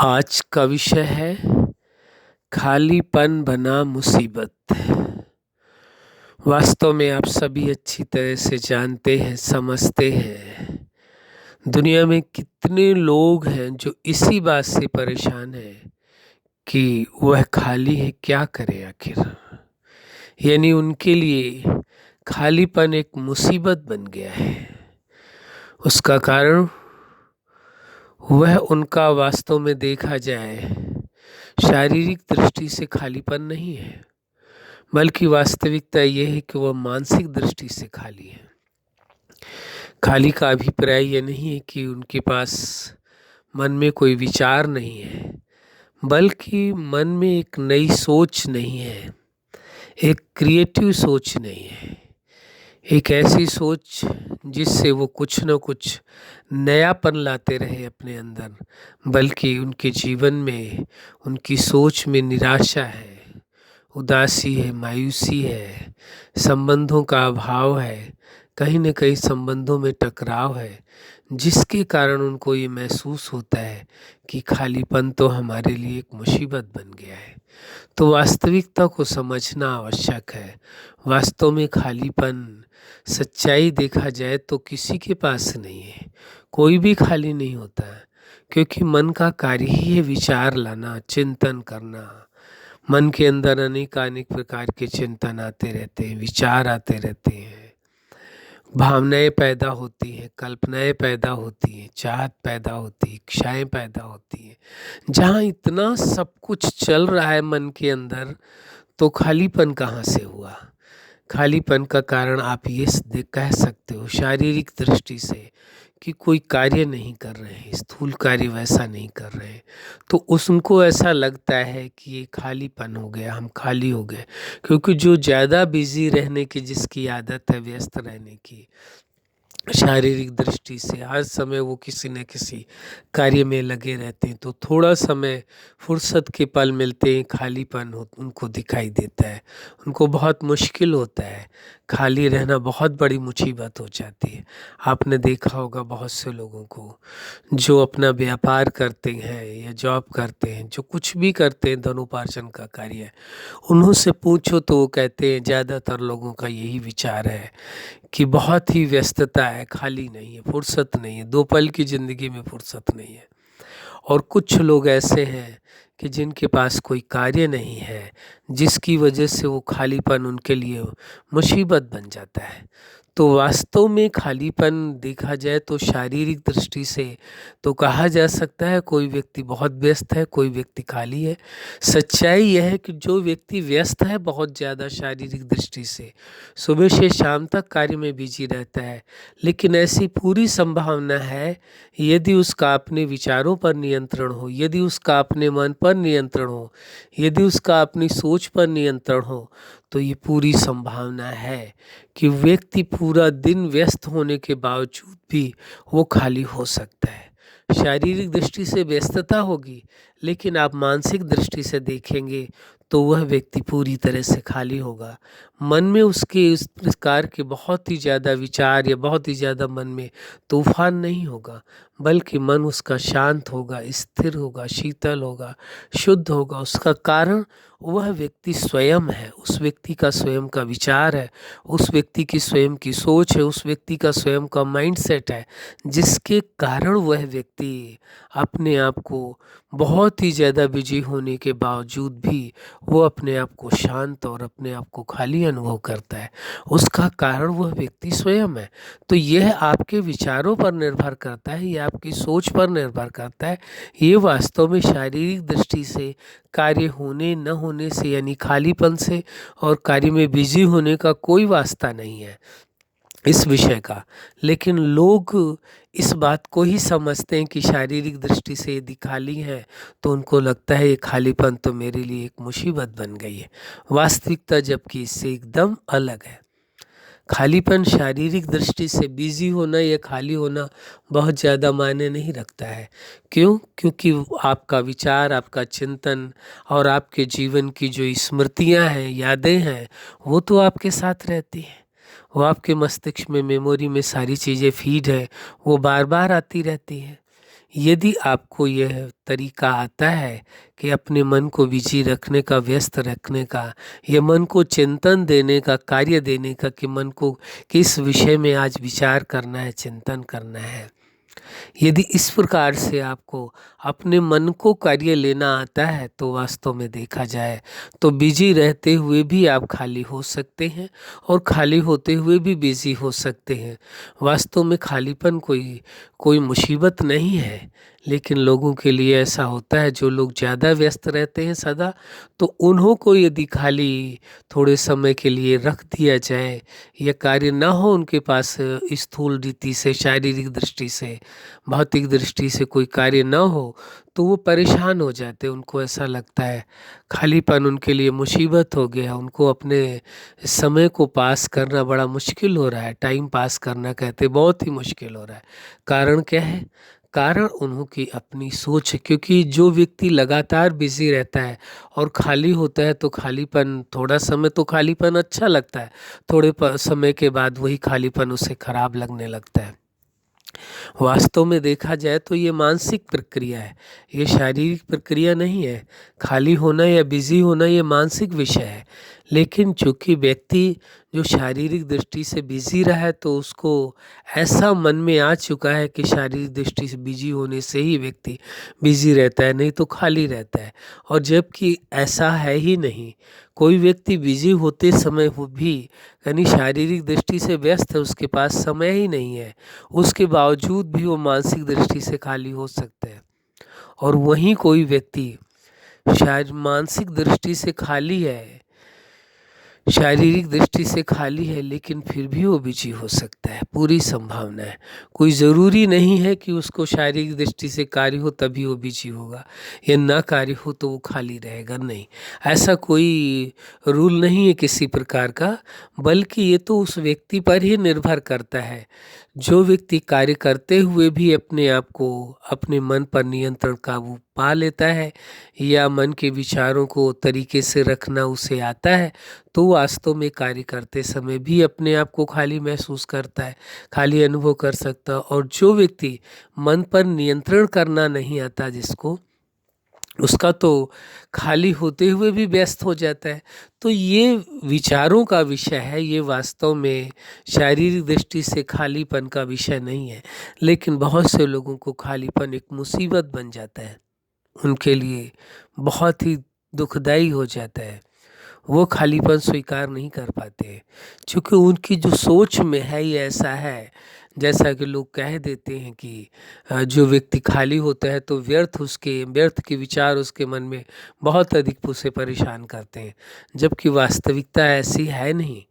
आज का विषय है खालीपन बना मुसीबत। वास्तव में आप सभी अच्छी तरह से जानते हैं, समझते हैं, दुनिया में कितने लोग हैं जो इसी बात से परेशान हैं कि वह खाली है, क्या करे आखिर। यानी उनके लिए खालीपन एक मुसीबत बन गया है। उसका कारण वह उनका वास्तव में देखा जाए शारीरिक दृष्टि से खालीपन नहीं है, बल्कि वास्तविकता यह है कि वह मानसिक दृष्टि से खाली है। खाली का अभिप्राय यह नहीं है कि उनके पास मन में कोई विचार नहीं है, बल्कि मन में एक नई सोच नहीं है, एक क्रिएटिव सोच नहीं है, एक ऐसी सोच जिससे वो कुछ न कुछ नयापन लाते रहे अपने अंदर, बल्कि उनके जीवन में, उनकी सोच में निराशा है, उदासी है, मायूसी है, संबंधों का अभाव है, कहीं न कहीं संबंधों में टकराव है, जिसके कारण उनको ये महसूस होता है कि खालीपन तो हमारे लिए एक मुसीबत बन गया है। तो वास्तविकता को समझना आवश्यक है। वास्तव में खालीपन, सच्चाई देखा जाए तो किसी के पास नहीं है, कोई भी खाली नहीं होता है, क्योंकि मन का कार्य ही है विचार लाना, चिंतन करना। मन के अंदर अनेक प्रकार के चिंतन आते रहते हैं, विचार आते रहते हैं, भावनाएं पैदा होती हैं, कल्पनाएं पैदा होती हैं, चाहत पैदा होती है, इच्छाएं पैदा होती हैं। जहाँ इतना सब कुछ चल रहा है मन के अंदर, तो खालीपन कहाँ से हुआ? खालीपन का कारण आप ये कह सकते हो शारीरिक दृष्टि से कि कोई कार्य नहीं कर रहे हैं, स्थूल कार्य वैसा नहीं कर रहे हैं, तो उनको ऐसा लगता है कि ये खालीपन हो गया, हम खाली हो गए। क्योंकि जो ज़्यादा बिजी रहने की जिसकी आदत है, व्यस्त रहने की, शारीरिक दृष्टि से हर समय वो किसी न किसी कार्य में लगे रहते हैं, तो थोड़ा समय फुर्सत के पल मिलते हैं, खालीपन उनको दिखाई देता है। उनको बहुत मुश्किल होता है, खाली रहना बहुत बड़ी मुसीबत हो जाती है। आपने देखा होगा बहुत से लोगों को जो अपना व्यापार करते हैं या जॉब करते हैं, जो कुछ भी करते हैं, धनोपार्जन का कार्य है, उन्हों से पूछो तो वो कहते हैं, ज़्यादातर लोगों का यही विचार है कि बहुत ही व्यस्तता है, खाली नहीं है, फुर्सत नहीं है, दो पल की ज़िंदगी में फुर्सत नहीं है। और कुछ लोग ऐसे हैं कि जिनके पास कोई कार्य नहीं है, जिसकी वजह से वो खालीपन उनके लिए मुसीबत बन जाता है। तो वास्तव में खालीपन देखा जाए तो शारीरिक दृष्टि से तो कहा जा सकता है कोई व्यक्ति बहुत व्यस्त है, कोई व्यक्ति खाली है। सच्चाई यह है कि जो व्यक्ति व्यस्त है बहुत ज़्यादा शारीरिक दृष्टि से, सुबह से शाम तक कार्य में बिजी रहता है, लेकिन ऐसी पूरी संभावना है यदि उसका अपने विचारों पर नियंत्रण हो, यदि उसका अपने मन पर नियंत्रण हो, यदि उसका अपनी सोच पर नियंत्रण हो, तो ये पूरी संभावना है कि व्यक्ति पूरा दिन व्यस्त होने के बावजूद भी वो खाली हो सकता है। शारीरिक दृष्टि से व्यस्तता होगी, लेकिन आप मानसिक दृष्टि से देखेंगे तो वह व्यक्ति पूरी तरह से खाली होगा। मन में उसके इस प्रकार के बहुत ही ज़्यादा विचार या बहुत ही ज़्यादा मन में तूफान नहीं होगा, बल्कि मन उसका शांत होगा, स्थिर होगा, शीतल होगा, शुद्ध होगा। उसका कारण वह व्यक्ति स्वयं है, उस व्यक्ति का स्वयं का विचार है, उस व्यक्ति की स्वयं की सोच है, उस व्यक्ति का स्वयं का माइंडसेट है, जिसके कारण वह व्यक्ति अपने आप को बहुत ही ज़्यादा बिजी होने के बावजूद भी वो अपने आप को शांत और अपने आप को खाली अनुभव करता है। उसका कारण वह व्यक्ति स्वयं है। तो यह आपके विचारों पर निर्भर करता है, यह आपकी सोच पर निर्भर करता है। ये वास्तव में शारीरिक दृष्टि से कार्य होने न होने से, यानी खालीपन से और कार्य में बिजी होने का कोई वास्ता नहीं है इस विषय का। लेकिन लोग इस बात को ही समझते हैं कि शारीरिक दृष्टि से यदि खाली है तो उनको लगता है ये खालीपन तो मेरे लिए एक मुसीबत बन गई है। वास्तविकता जबकि इससे एकदम अलग है। खालीपन शारीरिक दृष्टि से बिजी होना या खाली होना बहुत ज़्यादा मायने नहीं रखता है। क्यों? क्योंकि आपका विचार, आपका चिंतन और आपके जीवन की जो स्मृतियां हैं, यादें हैं, वो तो आपके साथ रहती हैं। वो आपके मस्तिष्क में, मेमोरी में सारी चीज़ें फीड है, वो बार बार आती रहती हैं। यदि आपको यह तरीका आता है कि अपने मन को बिजी रखने का, व्यस्त रखने का, या मन को चिंतन देने का, कार्य देने का, कि मन को किस विषय में आज विचार करना है, चिंतन करना है, यदि इस प्रकार से आपको अपने मन को कार्य लेना आता है, तो वास्तव में देखा जाए तो बिजी रहते हुए भी आप खाली हो सकते हैं और खाली होते हुए भी बिजी हो सकते हैं। वास्तव में खालीपन कोई कोई मुसीबत नहीं है, लेकिन लोगों के लिए ऐसा होता है, जो लोग ज़्यादा व्यस्त रहते हैं सदा, तो उन्हों को यदि खाली थोड़े समय के लिए रख दिया जाए, या कार्य ना हो उनके पास, स्थूल रीति से, शारीरिक दृष्टि से, भौतिक दृष्टि से कोई कार्य ना हो, तो वो परेशान हो जाते हैं। उनको ऐसा लगता है खालीपन उनके लिए मुसीबत हो गया, उनको अपने समय को पास करना बड़ा मुश्किल हो रहा है, टाइम पास करना कहते बहुत ही मुश्किल हो रहा है। कारण क्या है? कारण उन्हों की अपनी सोच है, क्योंकि जो व्यक्ति लगातार बिजी रहता है और खाली होता है, तो खालीपन, थोड़ा समय तो खालीपन अच्छा लगता है, थोड़े समय के बाद वही खालीपन उसे खराब लगने लगता है। वास्तव में देखा जाए तो ये मानसिक प्रक्रिया है, ये शारीरिक प्रक्रिया नहीं है। खाली होना या बिजी होना ये मानसिक विषय है। लेकिन चूंकि व्यक्ति जो शारीरिक दृष्टि से बिजी रहा है, तो उसको ऐसा मन में आ चुका है कि शारीरिक दृष्टि से बिजी होने से ही व्यक्ति बिजी रहता है, नहीं तो खाली रहता है। और जबकि ऐसा है ही नहीं। कोई व्यक्ति बिजी होते समय वो भी यानी शारीरिक दृष्टि से व्यस्त है, उसके पास समय ही नहीं है, उसके बावजूद भी वो मानसिक दृष्टि से खाली हो सकते हैं। और वहीं कोई व्यक्ति शायद मानसिक दृष्टि से खाली है, शारीरिक दृष्टि से खाली है, लेकिन फिर भी वो बिजी हो सकता है, पूरी संभावना है। कोई ज़रूरी नहीं है कि उसको शारीरिक दृष्टि से कार्य हो तभी वो बिजी होगा, या ना कार्य हो तो वो खाली रहेगा, नहीं। ऐसा कोई रूल नहीं है किसी प्रकार का, बल्कि ये तो उस व्यक्ति पर ही निर्भर करता है। जो व्यक्ति कार्य करते हुए भी अपने आप को, अपने मन पर नियंत्रण काबू पा लेता है, या मन के विचारों को तरीके से रखना उसे आता है, तो वास्तव में कार्य करते समय भी अपने आप को खाली महसूस करता है, खाली अनुभव कर सकता है। और जो व्यक्ति मन पर नियंत्रण करना नहीं आता जिसको, उसका तो खाली होते हुए भी व्यस्त हो जाता है। तो ये विचारों का विषय है, ये वास्तव में शारीरिक दृष्टि से खालीपन का विषय नहीं है। लेकिन बहुत से लोगों को खालीपन एक मुसीबत बन जाता है, उनके लिए बहुत ही दुखदाई हो जाता है। वो खालीपन स्वीकार नहीं कर पाते, क्योंकि उनकी जो सोच में है ये ऐसा है। जैसा कि लोग कह देते हैं कि जो व्यक्ति खाली होता है तो व्यर्थ के विचार उसके मन में बहुत अधिक उसे परेशान करते हैं, जबकि वास्तविकता ऐसी है नहीं।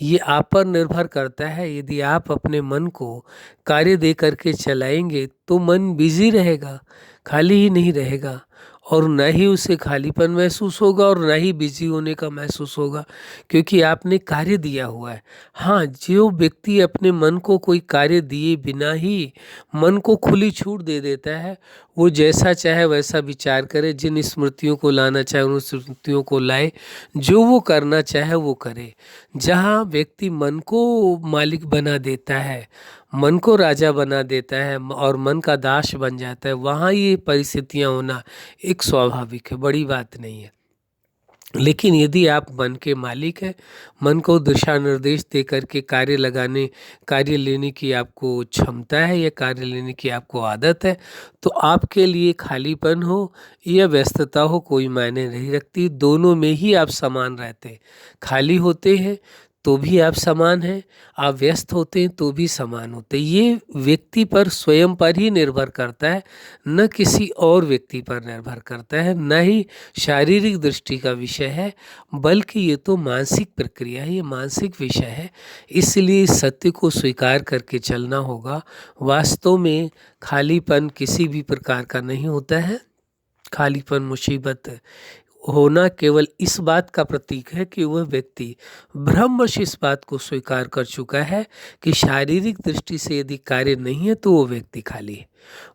ये आप पर निर्भर करता है। यदि आप अपने मन को कार्य दे करके चलाएंगे तो मन बिजी रहेगा, खाली ही नहीं रहेगा, और न ही उसे खालीपन महसूस होगा और न ही बिजी होने का महसूस होगा, क्योंकि आपने कार्य दिया हुआ है। हाँ, जो व्यक्ति अपने मन को कोई कार्य दिए बिना ही मन को खुली छूट दे देता है, वो जैसा चाहे वैसा विचार करे, जिन स्मृतियों को लाना चाहे उन स्मृतियों को लाए, जो वो करना चाहे वो करे। जहाँ व्यक्ति मन को मालिक बना देता है, मन को राजा बना देता है और मन का दास बन जाता है, वहाँ ये परिस्थितियाँ होना एक स्वाभाविक है, बड़ी बात नहीं है। लेकिन यदि आप मन के मालिक हैं, मन को दिशा निर्देश दे करके कार्य लेने की आपको क्षमता है या कार्य लेने की आपको आदत है, तो आपके लिए खालीपन हो या व्यस्तता हो कोई मायने नहीं रखती। दोनों में ही आप समान रहते हैं। खाली होते हैं तो भी आप समान हैं, आप व्यस्त होते हैं तो भी समान होते हैं। ये व्यक्ति पर, स्वयं पर ही निर्भर करता है, न किसी और व्यक्ति पर निर्भर करता है, न ही शारीरिक दृष्टि का विषय है, बल्कि ये तो मानसिक प्रक्रिया है, ये मानसिक विषय है। इसलिए इस सत्य को स्वीकार करके चलना होगा। वास्तव में खालीपन किसी भी प्रकार का नहीं होता है। खालीपन, मुसीबत होना केवल इस बात का प्रतीक है कि वह व्यक्ति ब्रह्मवश इस बात को स्वीकार कर चुका है कि शारीरिक दृष्टि से यदि कार्य नहीं है तो वो व्यक्ति खाली है।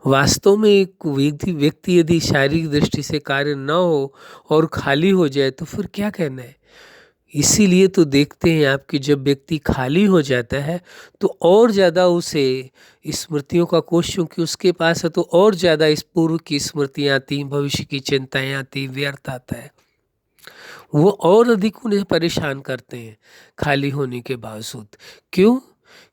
वास्तव में एक व्यक्ति यदि शारीरिक दृष्टि से कार्य न हो और खाली हो जाए तो फिर क्या कहना है? इसीलिए तो देखते हैं आप कि जब व्यक्ति खाली हो जाता है तो और ज़्यादा उसे स्मृतियों का कोष क्योंकि उसके पास है तो और ज़्यादा इस पूर्व की स्मृतियाँ आती, भविष्य की चिंताएँ आती, व्यर्थ आता है। वो और अधिक उन्हें परेशान करते हैं खाली होने के बावजूद। क्यों?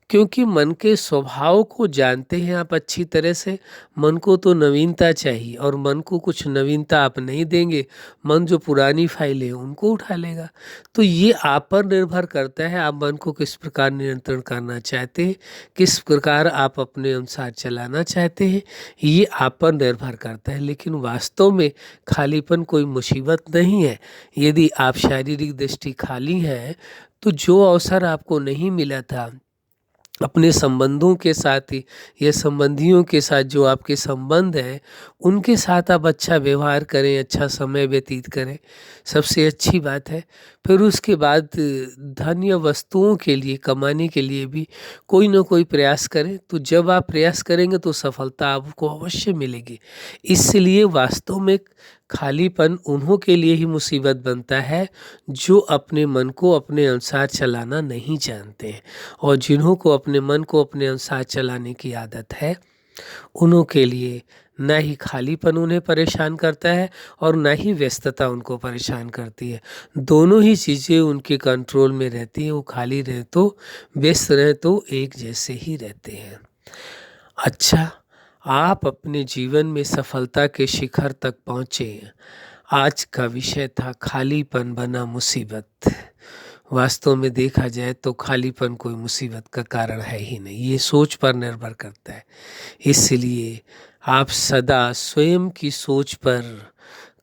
क्योंकि मन के स्वभाव को जानते हैं आप अच्छी तरह से। मन को तो नवीनता चाहिए और मन को कुछ नवीनता आप नहीं देंगे, मन जो पुरानी फाइलें हैं उनको उठा लेगा। तो ये आप पर निर्भर करता है, आप मन को किस प्रकार नियंत्रण करना चाहते हैं, किस प्रकार आप अपने अनुसार चलाना चाहते हैं, ये आप पर निर्भर करता है। लेकिन वास्तव में खालीपन कोई मुसीबत नहीं है। यदि आप शारीरिक दृष्टि खाली हैं तो जो अवसर आपको नहीं मिला था अपने संबंधों के साथ ही या संबंधियों के साथ जो आपके संबंध हैं उनके साथ आप अच्छा व्यवहार करें, अच्छा समय व्यतीत करें, सबसे अच्छी बात है। फिर उसके बाद धन या वस्तुओं के लिए कमाने के लिए भी कोई ना कोई प्रयास करें। तो जब आप प्रयास करेंगे तो सफलता आपको अवश्य मिलेगी। इसलिए वास्तव में खालीपन उन्हों के लिए ही मुसीबत बनता है जो अपने मन को अपने अनुसार चलाना नहीं जानते हैं। और जिन्हों को अपने मन को अपने अनुसार चलाने की आदत है उन्हों के लिए ना ही खालीपन उन्हें परेशान करता है और ना ही व्यस्तता उनको परेशान करती है। दोनों ही चीज़ें उनके कंट्रोल में रहती हैं। वो खाली रहे तो व्यस्त रहे तो एक जैसे ही रहते हैं। अच्छा, आप अपने जीवन में सफलता के शिखर तक पहुँचे। आज का विषय था खालीपन बना मुसीबत। वास्तव में देखा जाए तो खालीपन कोई मुसीबत का कारण है ही नहीं, ये सोच पर निर्भर करता है। इसलिए आप सदा स्वयं की सोच पर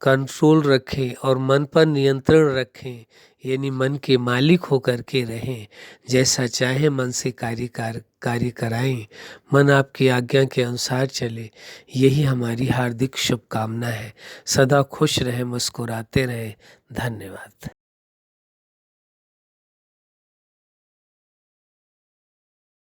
कंट्रोल रखें और मन पर नियंत्रण रखें, यानी मन के मालिक होकर के रहें। जैसा चाहे मन से कार्य कराएं, मन आपकी आज्ञा के अनुसार चले। यही हमारी हार्दिक शुभकामना है। सदा खुश रहें, मुस्कुराते रहें। धन्यवाद।